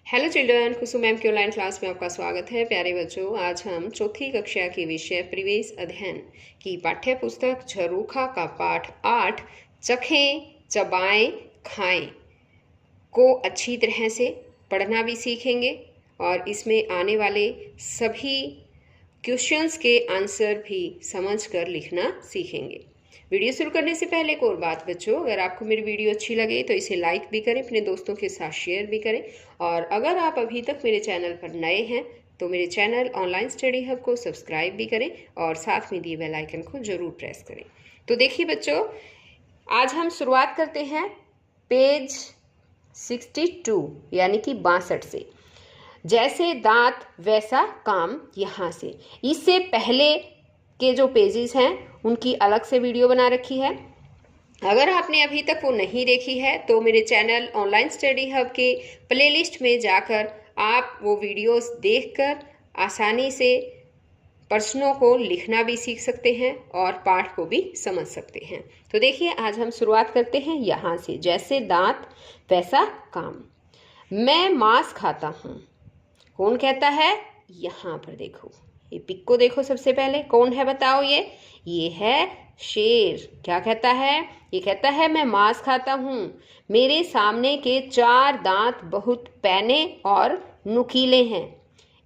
Hello children, कुसुम ma'am की online class में आपका स्वागत है। प्यारे बच्चों, आज हम चौथी कक्षा के विषय परिवेश अध्ययन की पाठ्य पुस्तक झरोखा का पाठ 8 चखें चबाएं खाएं को अच्छी तरह से पढ़ना भी सीखेंगे और इसमें आने वाले सभी क्वेश्चंस के आंसर भी समझ कर लिखना सीखेंगे। वीडियो शुरू करने से पहले एक और बात बच्चों, अगर आपको मेरी वीडियो अच्छी लगे तो इसे लाइक भी करें, अपने दोस्तों के साथ शेयर भी करें। और अगर आप अभी तक मेरे चैनल पर नए हैं तो मेरे चैनल ऑनलाइन स्टडी हब को सब्सक्राइब भी करें और साथ में दिए बेल आइकन को जरूर प्रेस करें। तो देखिए बच्चों, आज हम शुरुआत करते हैं पेज 62 यानी कि 62 से। जैसे दांत वैसा काम यहाँ से। इससे पहले के जो पेजेस हैं उनकी अलग से वीडियो बना रखी है। अगर आपने अभी तक वो नहीं देखी है तो मेरे चैनल ऑनलाइन स्टडी हब के प्लेलिस्ट में जाकर आप वो वीडियोस देखकर आसानी से प्रश्नों को लिखना भी सीख सकते हैं और पाठ को भी समझ सकते हैं। तो देखिए, आज हम शुरुआत करते हैं यहाँ से। जैसे दांत वैसा काम। मैं मांस खाता हूँ। कौन कहता है? यहाँ पर देखो, ये पिक को देखो। सबसे पहले कौन है बताओ? ये है शेर। क्या कहता है? ये कहता है मैं मांस खाता हूँ। मेरे सामने के 4 दांत बहुत पैने और नुकीले हैं।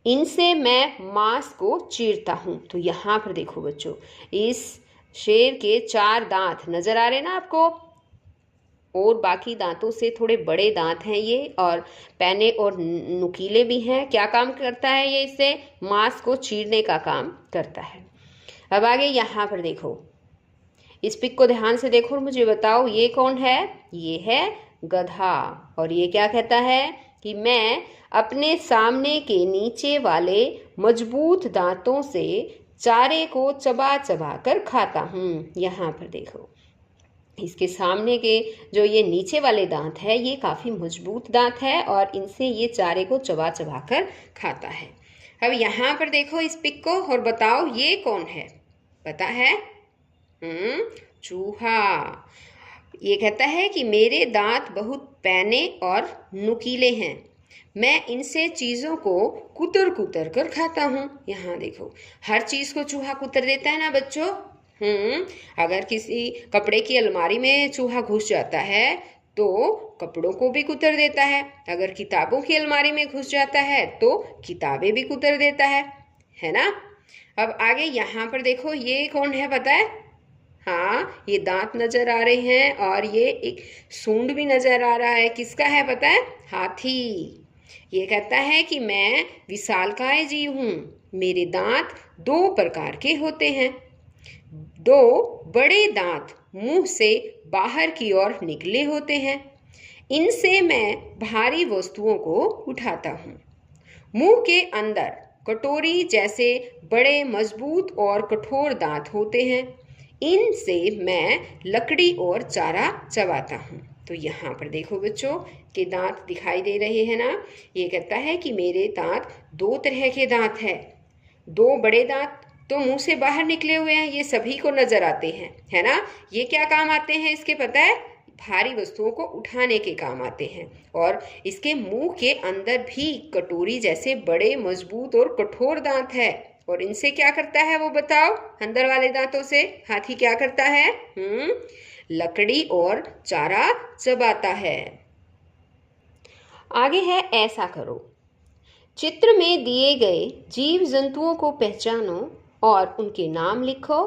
इनसे मैं मांस को चीरता हूँ। तो यहाँ पर देखो बच्चों, इस शेर के 4 दांत नजर आ रहे ना आपको, और बाकी दांतों से थोड़े बड़े दांत हैं ये, और पैने और नुकीले भी हैं। क्या काम करता है ये? इससे मांस को चीरने का काम करता है। अब आगे यहाँ पर देखो, इस पिक को ध्यान से देखो और मुझे बताओ ये कौन है? ये है गधा। और ये क्या कहता है कि मैं अपने सामने के नीचे वाले मजबूत दांतों से चारे को चबा चबा कर खाता हूँ। यहाँ पर देखो, इसके सामने के जो ये नीचे वाले दांत है ये काफ़ी मजबूत दांत है और इनसे ये चारे को चबा चबा कर खाता है। अब यहाँ पर देखो इस पिक को और बताओ ये कौन है? पता है? चूहा। ये कहता है कि मेरे दांत बहुत पैने और नुकीले हैं। मैं इनसे चीज़ों को कुतर कुतर कर खाता हूँ। यहाँ देखो, हर चीज़ को चूहा कुतर देता है ना बच्चों। अगर किसी कपड़े की अलमारी में चूहा घुस जाता है तो कपड़ों को भी कुतर देता है। अगर किताबों की अलमारी में घुस जाता है तो किताबें भी कुतर देता है ना। अब आगे यहाँ पर देखो, ये कौन है पता है? हाँ, ये दांत नजर आ रहे हैं और ये एक सूंड भी नजर आ रहा है। किसका है पता है? हाथी। ये कहता है कि मैं विशालकाय जीव हूँ। मेरे दांत 2 प्रकार के होते हैं। 2 बड़े दांत मुंह से बाहर की ओर निकले होते हैं। इनसे मैं भारी वस्तुओं को उठाता हूँ। मुंह के अंदर कटोरी जैसे बड़े मजबूत और कठोर दांत होते हैं। इनसे मैं लकड़ी और चारा चबाता हूँ। तो यहाँ पर देखो बच्चों के दांत दिखाई दे रहे हैं ना। ये कहता है कि मेरे दांत 2 तरह के दांत हैं। 2 बड़े दांत तो मुंह से बाहर निकले हुए हैं, ये सभी को नजर आते हैं, है ना। ये क्या काम आते हैं इसके पता है? भारी वस्तुओं को उठाने के काम आते हैं। और इसके मुंह के अंदर भी कटोरी जैसे बड़े मजबूत और कठोर दांत है। और इनसे क्या करता है वो बताओ? अंदर वाले दांतों से हाथी क्या करता है? लकड़ी और चारा चबाता है। आगे है ऐसा करो। चित्र में दिए गए जीव जंतुओं को पहचानो और उनके नाम लिखो।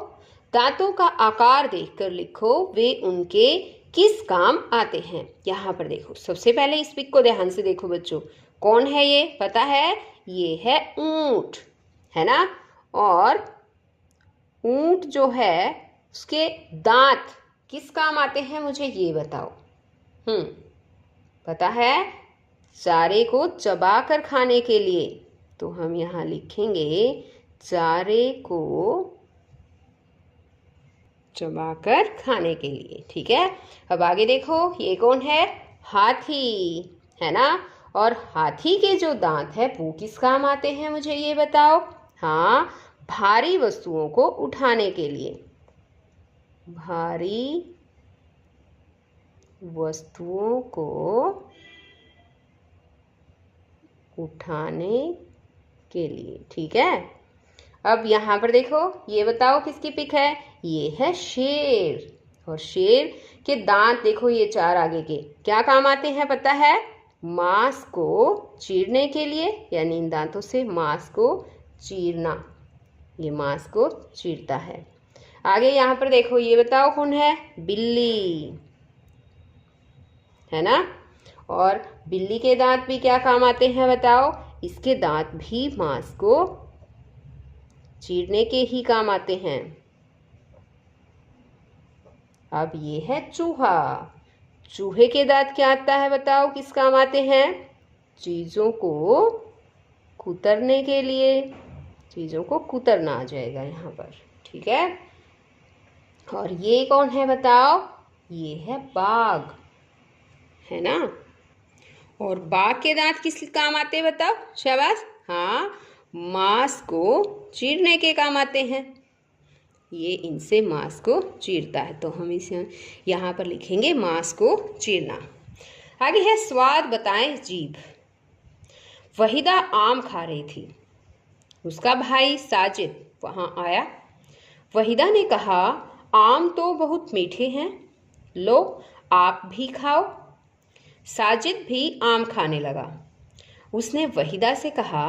दांतों का आकार देखकर लिखो वे उनके किस काम आते हैं। यहाँ पर देखो, सबसे पहले इस पिक को ध्यान से देखो बच्चों। कौन है ये पता है? ये है ऊंट, है ना। और ऊंट जो है उसके दांत किस काम आते हैं मुझे ये बताओ। पता है? चारे को चबा कर खाने के लिए। तो हम यहाँ लिखेंगे चारे को चबाकर खाने के लिए। ठीक है। अब आगे देखो, ये कौन है? हाथी, है ना। और हाथी के जो दांत है वो किस काम आते हैं मुझे ये बताओ। हाँ, भारी वस्तुओं को उठाने के लिए। भारी वस्तुओं को उठाने के लिए। ठीक है, अब यहाँ पर देखो, ये बताओ किसकी पिक है? ये है शेर। और शेर के दांत देखो, ये 4 आगे के क्या काम आते हैं पता है? मांस को चीरने के लिए, यानी इन दांतों से मांस को चीरना, ये मांस को चीरता है। आगे यहाँ पर देखो, ये बताओ कौन है? बिल्ली, है ना। और बिल्ली के दांत भी क्या काम आते हैं बताओ? इसके दांत भी मांस को चीरने के ही काम आते हैं। अब ये है चूहा। चूहे के दांत क्या आता है बताओ? किस काम आते हैं? चीज़ों को कुतरने के लिए, चीज़ों को कुतरना आ जाएगा यहाँ पर। ठीक है, और ये कौन है बताओ? ये है बाघ, है ना। और बाघ के दांत किस काम आते हैं बताओ? शाबाश, हाँ, मांस को चीरने के काम आते हैं। ये इनसे मांस को चीरता है, तो हम इसे यहाँ पर लिखेंगे मांस को चीरना। आगे है स्वाद बताएं जीभ। वहीदा आम खा रही थी, उसका भाई साजिद वहाँ आया। वहीदा ने कहा, आम तो बहुत मीठे हैं, लो आप भी खाओ। साजिद भी आम खाने लगा। उसने वहीदा से कहा,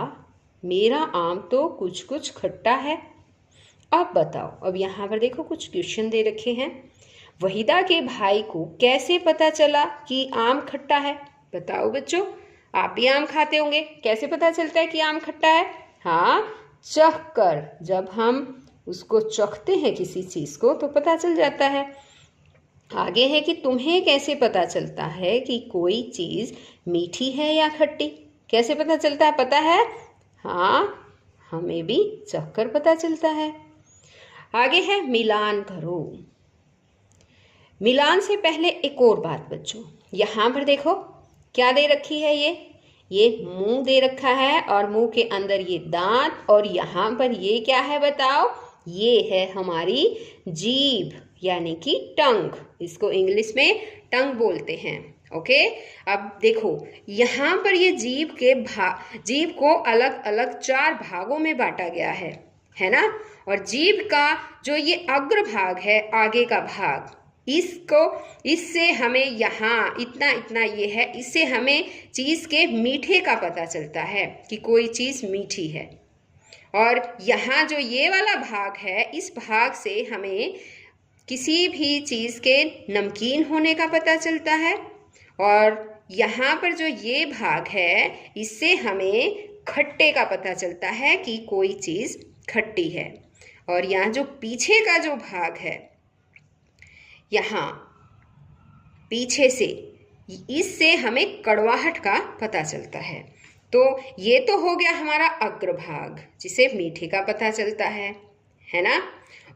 मेरा आम तो कुछ कुछ खट्टा है, अब बताओ। अब यहाँ पर देखो, कुछ क्वेश्चन दे रखे हैं। वहीदा के भाई को कैसे पता चला कि आम खट्टा है? बताओ बच्चों, आप भी आम खाते होंगे, कैसे पता चलता है कि आम खट्टा है? हाँ, चख कर, जब हम उसको चखते हैं किसी चीज़ को तो पता चल जाता है। आगे है कि तुम्हें कैसे पता चलता है कि कोई चीज़ मीठी है या खट्टी? कैसे पता चलता है पता है? हाँ, हमें भी चख कर पता चलता है। आगे है मिलान करो। मिलान से पहले एक और बात बच्चों, यहाँ पर देखो क्या दे रखी है? ये मुंह दे रखा है, और मुंह के अंदर ये दांत, और यहाँ पर ये क्या है बताओ? ये है हमारी जीभ, यानी कि टंग। इसको इंग्लिश में टंग बोलते हैं। ओके, अब देखो यहाँ पर ये जीभ को अलग अलग 4 भागों में बांटा गया है ना। और जीभ का जो ये अग्र भाग है, आगे का भाग, इससे हमें यहाँ इतना ये है, इससे हमें चीज़ के मीठे का पता चलता है कि कोई चीज़ मीठी है। और यहाँ जो ये वाला भाग है, इस भाग से हमें किसी भी चीज़ के नमकीन होने का पता चलता है। और यहाँ पर जो ये भाग है, इससे हमें खट्टे का पता चलता है कि कोई चीज़ खट्टी है। और यहाँ जो पीछे का जो भाग है, यहाँ पीछे से, इससे हमें कड़वाहट का पता चलता है। तो ये तो हो गया हमारा अग्रभाग, जिसे मीठे का पता चलता है ना।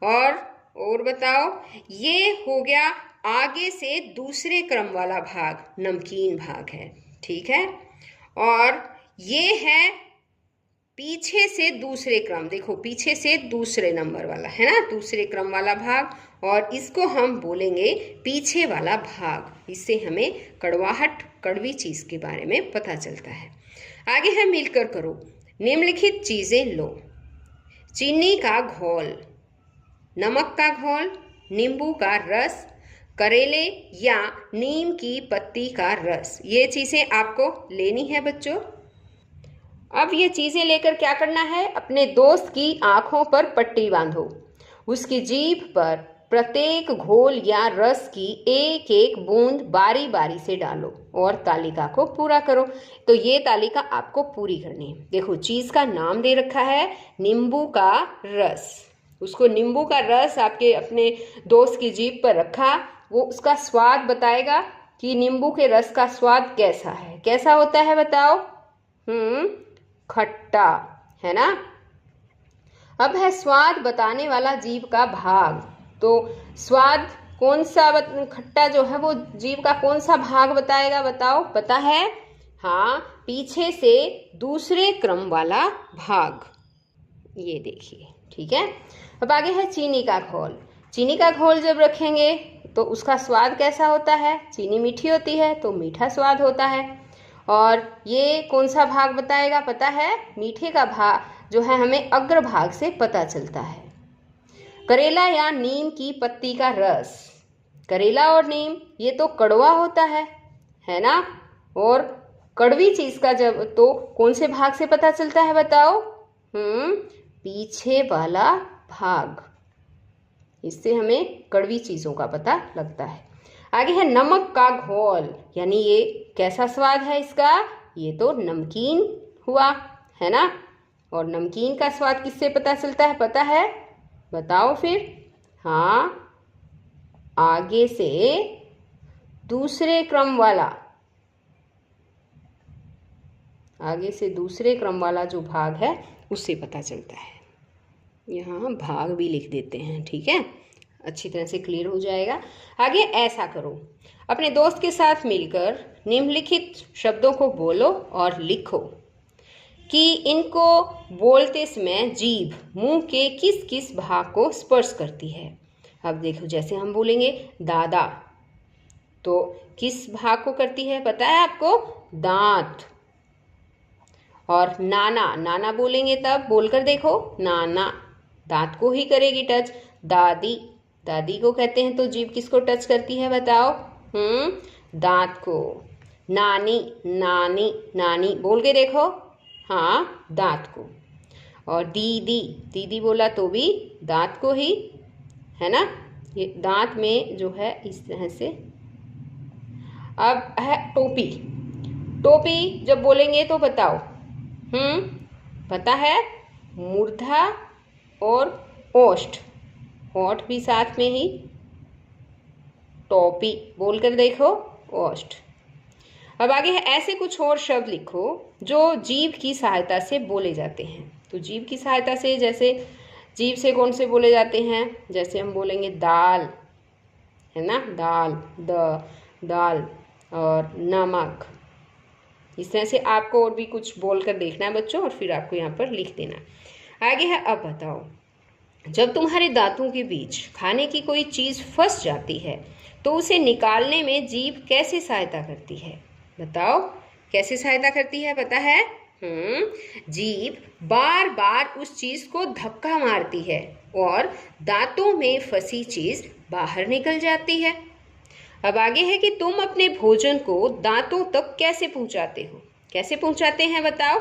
और बताओ, ये हो गया आगे से दूसरे क्रम वाला भाग, नमकीन भाग है। ठीक है, और ये है पीछे से दूसरे क्रम, देखो पीछे से दूसरे नंबर वाला, है ना, दूसरे क्रम वाला भाग, और इसको हम बोलेंगे पीछे वाला भाग। इससे हमें कड़वाहट, कड़वी चीज़ के बारे में पता चलता है। आगे है मिलकर करो। निम्नलिखित चीज़ें लो। चीनी का घोल, नमक का घोल, नींबू का रस, करेले या नीम की पत्ती का रस। ये चीज़ें आपको लेनी है बच्चों। अब ये चीज़ें लेकर क्या करना है? अपने दोस्त की आँखों पर पट्टी बांधो, उसकी जीभ पर प्रत्येक घोल या रस की एक एक बूंद बारी बारी से डालो और तालिका को पूरा करो। तो ये तालिका आपको पूरी करनी है। देखो चीज़ का नाम दे रखा है नींबू का रस, उसको नींबू का रस आपके अपने दोस्त की जीभ पर रखा, वो उसका स्वाद बताएगा कि नींबू के रस का स्वाद कैसा है। कैसा होता है बताओ? खट्टा, है ना। अब है स्वाद बताने वाला जीभ का भाग। तो स्वाद कौन सा खट्टा जो है वो जीभ का कौन सा भाग बताएगा? बताओ, पता है? हाँ, पीछे से दूसरे क्रम वाला भाग, ये देखिए। ठीक है, अब आगे है चीनी का घोल। चीनी का घोल जब रखेंगे तो उसका स्वाद कैसा होता है? चीनी मीठी होती है तो मीठा स्वाद होता है। और ये कौन सा भाग बताएगा पता है? मीठे का भाग जो है हमें अग्रभाग से पता चलता है। करेला या नीम की पत्ती का रस, करेला और नीम ये तो कड़वा होता है ना? और कड़वी चीज का जब तो कौन से भाग से पता चलता है बताओ? पीछे वाला भाग, इससे हमें कड़वी चीजों का पता लगता है। आगे है नमक का घोल, यानी ये कैसा स्वाद है इसका? ये तो नमकीन हुआ, है ना? और नमकीन का स्वाद किससे पता चलता है पता है? बताओ फिर। हाँ, आगे से दूसरे क्रम वाला, आगे से दूसरे क्रम वाला जो भाग है उससे पता चलता है। यहाँ भाग भी लिख देते हैं, ठीक है, अच्छी तरह से क्लियर हो जाएगा। आगे ऐसा करो, अपने दोस्त के साथ मिलकर निम्नलिखित शब्दों को बोलो और लिखो कि इनको बोलते समय जीभ मुंह के किस किस भाग को स्पर्श करती है। अब देखो, जैसे हम बोलेंगे दादा, तो किस भाग को करती है पता है आपको? दांत। और नाना, नाना बोलेंगे तब बोलकर देखो, नाना दांत को ही करेगी टच। दादी, दादी को कहते हैं तो जीभ किसको टच करती है बताओ? दांत को। नानी, नानी, नानी बोल के देखो, हाँ दांत को। और दीदी, दीदी बोला तो भी दांत को ही, है ना? ये दांत में जो है इस तरह से। अब है टोपी, टोपी जब बोलेंगे तो बताओ, पता है? मूर्धा और ओष्ठ, ओठ भी साथ में ही, टोपी बोलकर देखो, ओष्ठ। अब आगे है ऐसे कुछ और शब्द लिखो जो जीभ की सहायता से बोले जाते हैं। तो जीभ की सहायता से, जैसे जीभ से कौन से बोले जाते हैं? जैसे हम बोलेंगे दाल, है ना? दाल, दाल, और नमक। इस तरह से आपको और भी कुछ बोलकर देखना है बच्चों, और फिर आपको यहाँ पर लिख देना। आगे है, अब बताओ, जब तुम्हारे दांतों के बीच खाने की कोई चीज़ फंस जाती है तो उसे निकालने में जीभ कैसे सहायता करती है? बताओ कैसे सहायता करती है पता है? जीभ बार बार उस चीज़ को धक्का मारती है और दांतों में फंसी चीज़ बाहर निकल जाती है। अब आगे है कि तुम अपने भोजन को दांतों तक कैसे पहुंचाते हो? कैसे पहुंचाते हैं बताओ?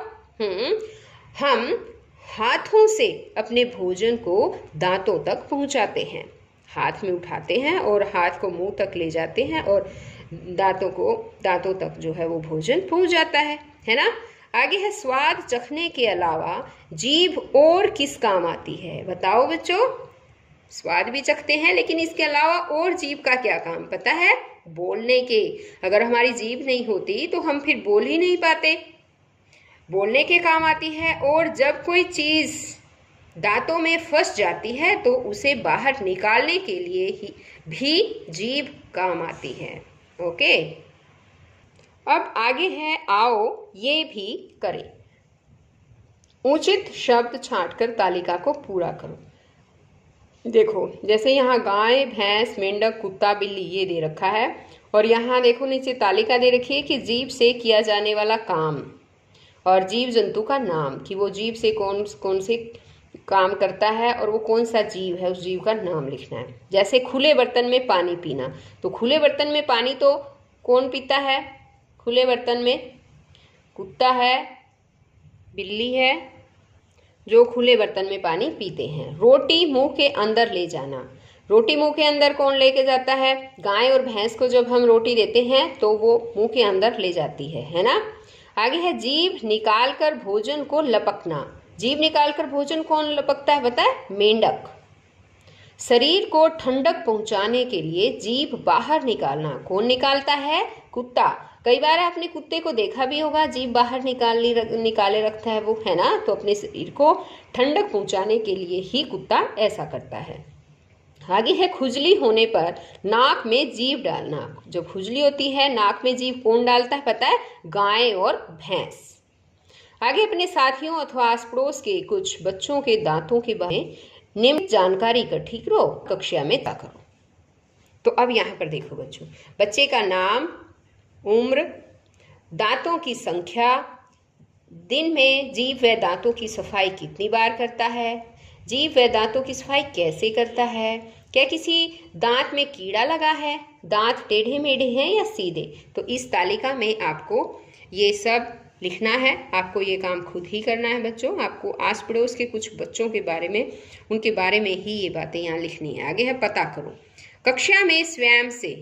हम हाथों से अपने भोजन को दांतों तक पहुंचाते हैं। हाथ में उठाते हैं और हाथ को मुंह तक ले जाते हैं और दांतों तक जो है वो भोजन पहुंच जाता है ना? आगे है स्वाद चखने के अलावा जीभ और किस काम आती है? बताओ बच्चों। स्वाद भी चखते हैं, लेकिन इसके अलावा और जीभ का क्या काम पता है? बोलने के। अगर हमारी जीभ नहीं होती तो हम फिर बोल ही नहीं पाते। बोलने के काम आती है, और जब कोई चीज़ दांतों में फंस जाती है तो उसे बाहर निकालने के लिए ही भी जीभ काम आती है। ओके, अब आगे है, आओ ये भी करें। उचित शब्द छांटकर तालिका को पूरा करो। देखो, जैसे यहाँ गाय, भैंस, मेंढक, कुत्ता, बिल्ली ये दे रखा है, और यहाँ देखो नीचे तालिका दे रखी है कि जीभ से किया जाने वाला काम और जीव जंतु का नाम, कि वो जीव से कौन से काम करता है और वो कौन सा जीव है, उस जीव का नाम लिखना है। जैसे खुले बर्तन में पानी पीना, तो खुले बर्तन में पानी तो कौन पीता है? खुले बर्तन में कुत्ता है, बिल्ली है, जो खुले बर्तन में पानी पीते हैं। रोटी मुंह के अंदर ले जाना, रोटी मुंह के अंदर कौन लेके जाता है? गाय और भैंस को जब हम रोटी देते हैं तो वो मुंह के अंदर ले जाती है ना? आगे है जीभ निकालकर भोजन को लपकना। जीभ निकालकर भोजन कौन लपकता है पता है? मेंढक। शरीर को ठंडक पहुंचाने के लिए जीभ बाहर निकालना, कौन निकालता है? कुत्ता। कई बार आपने कुत्ते को देखा भी होगा, जीभ बाहर निकाले रखता है वो, है ना? तो अपने शरीर को ठंडक पहुंचाने के लिए ही कुत्ता ऐसा करता है। आगे है खुजली होने पर नाक में जीभ डालना। जब खुजली होती है नाक में जीभ कौन डालता है पता है? गाय और भैंस। आगे अपने साथियों अथवा आस पड़ोस के कुछ बच्चों के दांतों के बारे में निम्न जानकारी इकट्ठी करो, कक्षा में तय करो। तो अब यहाँ पर देखो बच्चों, बच्चे का नाम, उम्र, दांतों की संख्या, दिन में जीभ व दांतों की सफाई कितनी बार करता है, जीभ व दांतों की सफाई कैसे करता है, क्या किसी दांत में कीड़ा लगा है, दांत टेढ़े मेढ़े हैं या सीधे। तो इस तालिका में आपको ये सब लिखना है। आपको ये काम खुद ही करना है बच्चों। आपको आस पड़ोस के कुछ बच्चों के बारे में, उनके बारे में ही ये बातें यहाँ लिखनी है। आगे है पता करो। कक्षा में स्वयं से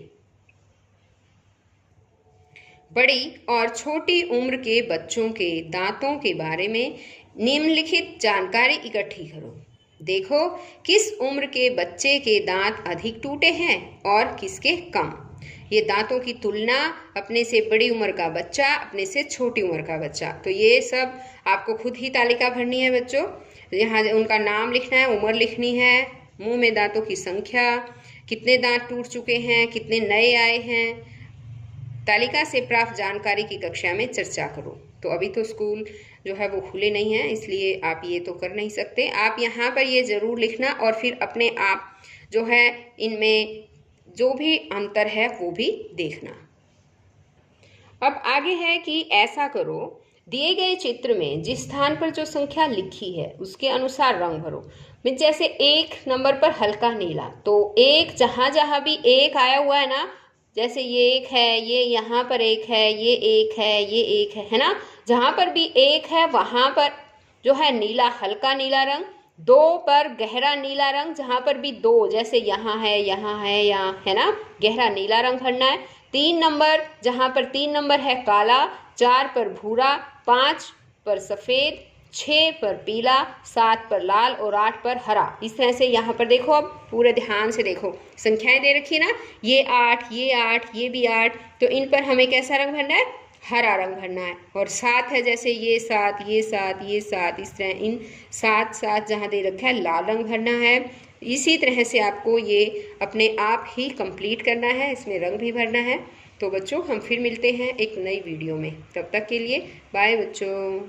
बड़ी और छोटी उम्र के बच्चों के दांतों के बारे में निम्नलिखित जानकारी इकट्ठी करो। देखो किस उम्र के बच्चे के दांत अधिक टूटे हैं और किसके कम। ये दांतों की तुलना, अपने से बड़ी उम्र का बच्चा, अपने से छोटी उम्र का बच्चा। तो ये सब आपको खुद ही तालिका भरनी है बच्चों। यहाँ उनका नाम लिखना है, उम्र लिखनी है, मुंह में दांतों की संख्या, कितने दांत टूट चुके हैं, कितने नए आए हैं। तालिका से प्राप्त जानकारी की कक्षा में चर्चा करो। तो अभी तो स्कूल जो है वो खुले नहीं हैं, इसलिए आप ये तो कर नहीं सकते। आप यहाँ पर ये ज़रूर लिखना और फिर अपने आप जो है इनमें जो भी अंतर है वो भी देखना। अब आगे है कि ऐसा करो, दिए गए चित्र में जिस स्थान पर जो संख्या लिखी है उसके अनुसार रंग भरो। जैसे 1 नंबर पर हल्का नीला, तो एक जहाँ जहाँ भी एक आया हुआ है ना, जैसे ये एक है, ये यहाँ पर एक है, ये एक है, ये एक है ना, जहाँ पर भी एक है वहाँ पर जो है नीला, हल्का नीला रंग। 2 पर गहरा नीला रंग, जहाँ पर भी 2, जैसे यहाँ है, यहाँ है ना, गहरा नीला रंग भरना है। 3 नंबर, जहाँ पर 3 नंबर है काला, 4 पर भूरा, 5 पर सफ़ेद, 6 पर पीला, 7 पर लाल और 8 पर हरा। इस तरह से यहाँ पर देखो, अब पूरे ध्यान से देखो, संख्याएं दे रखी है ना, ये 8, ये 8, ये भी 8, तो इन पर हमें कैसा रंग भरना है, हरा रंग भरना है। और 7 है, जैसे ये 7, ये 7, ये 7, इस तरह इन 7 7 जहाँ दे रखा है लाल रंग भरना है। इसी तरह से आपको ये अपने आप ही कंप्लीट करना है, इसमें रंग भी भरना है। तो बच्चों हम फिर मिलते हैं एक नई वीडियो में, तब तक के लिए बाय बच्चों।